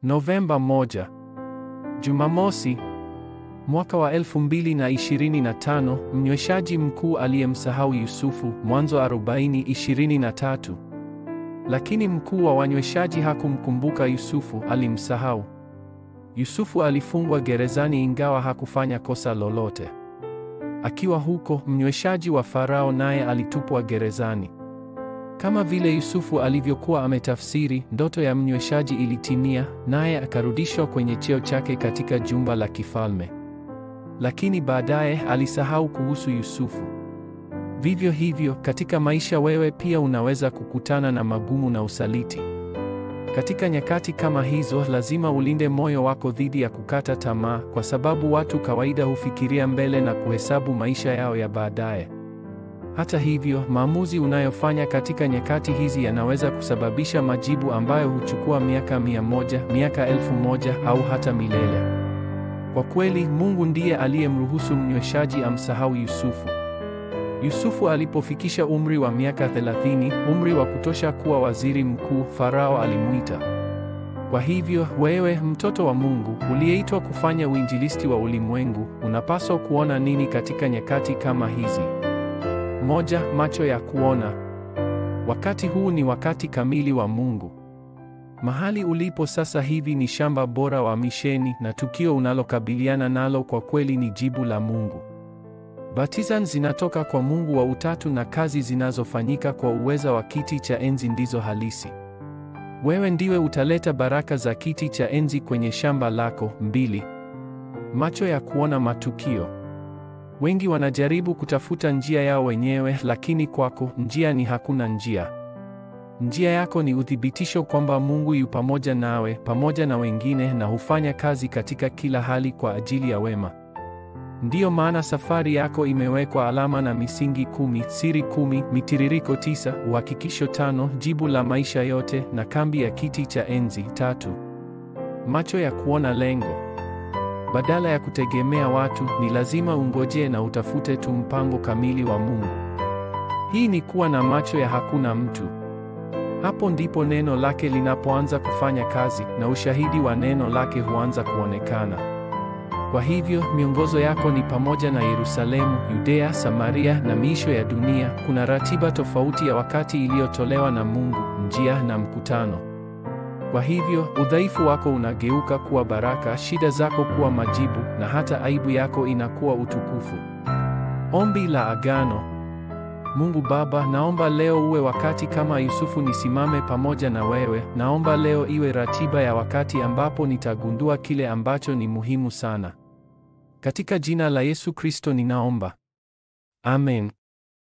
Novemba 1. Jumamosi, mwaka wa 2025, mnyweshaji mkuu aliyemsahau Yusufu, Mwanzo 40:23. Lakini mkuu wa wanyweshaji hakumkumbuka Yusufu, alimsahau. Yusufu alifungwa gerezani ingawa hakufanya kosa lolote. Akiwa huko, mnyweshaji wa Farao naye alitupwa gerezani. Kama vile Yusufu alivyokuwa ametafsiri, ndoto ya mnyweshaji ilitimia, naye akarudishwa kwenye cheo chake katika jumba la kifalme. Lakini baadaye alisahau kuhusu Yusufu. Vivyo hivyo, katika maisha wewe pia unaweza kukutana na magumu na usaliti. Katika nyakati kama hizo, lazima ulinde moyo wako dhidi ya kukata tamaa, kwa sababu watu kawaida hufikiria mbele na kuhesabu maisha yao ya baadaye. Hata hivyo, maamuzi unayofanya katika nyakati hizi yanaweza kusababisha majibu ambayo huchukua miaka 100, miaka 1000 au hata milele. Kwa kweli, Mungu ndiye aliyemruhusu mnyweshaji amsahau Yusufu. Yusufu alipofikisha umri wa miaka 30, umri wa kutosha kuwa waziri mkuu, Farao alimuita. Kwa hivyo, wewe mtoto wa Mungu, uliyeitwa kufanya uinjilisti wa ulimwengu, unapaswa kuona nini katika nyakati kama hizi? 1. Macho ya kuona. Wakati huu ni wakati kamili wa Mungu. Mahali ulipo sasa hivi ni shamba bora wa misheni, na tukio unalokabiliana nalo kwa kweli ni jibu la Mungu. Baptism zinatoka kwa Mungu wa Utatu na kazi zinazofanyika kwa uweza wa kiti cha enzi ndizo halisi. Wewe ndiwe utaleta baraka za kiti cha enzi kwenye shamba lako. 2. Macho ya kuona matukio. Wengi wanajaribu kutafuta njia yao wenyewe, lakini kwako, njia ni hakuna njia. Njia yako ni uthibitisho kwamba Mungu yu pamoja nawe, pamoja na wengine, na hufanya kazi katika kila hali kwa ajili ya wema. Ndiyo maana safari yako imewekwa alama na misingi 10, siri 10, mitiririko 9, uhakikisho 5, jibu la maisha yote, na kambi ya kiti cha enzi 3. Macho ya kuona lengo. Badala ya kutegemea watu, ni lazima ungojee na utafute tu mpango kamili wa Mungu. Hii ni kuwa na macho ya hakuna mtu. Hapo ndipo neno lake linapoanza kufanya kazi, na ushahidi wa neno lake huanza kuonekana. Kwa hivyo, miongozo yako ni pamoja na Yerusalemu, Yudea, Samaria na miisho ya dunia. Kuna ratiba tofauti ya wakati iliyotolewa na Mungu, njia na mkutano. Kwa hivyo, udhaifu wako unageuka kuwa baraka, shida zako kuwa majibu, na hata aibu yako inakuwa utukufu. Ombi la agano. Mungu Baba, naomba leo uwe wakati kama Yusufu, nisimame pamoja na wewe. Naomba leo iwe ratiba ya wakati ambapo nitagundua kile ambacho ni muhimu sana. Katika jina la Yesu Kristo ninaomba. Amen.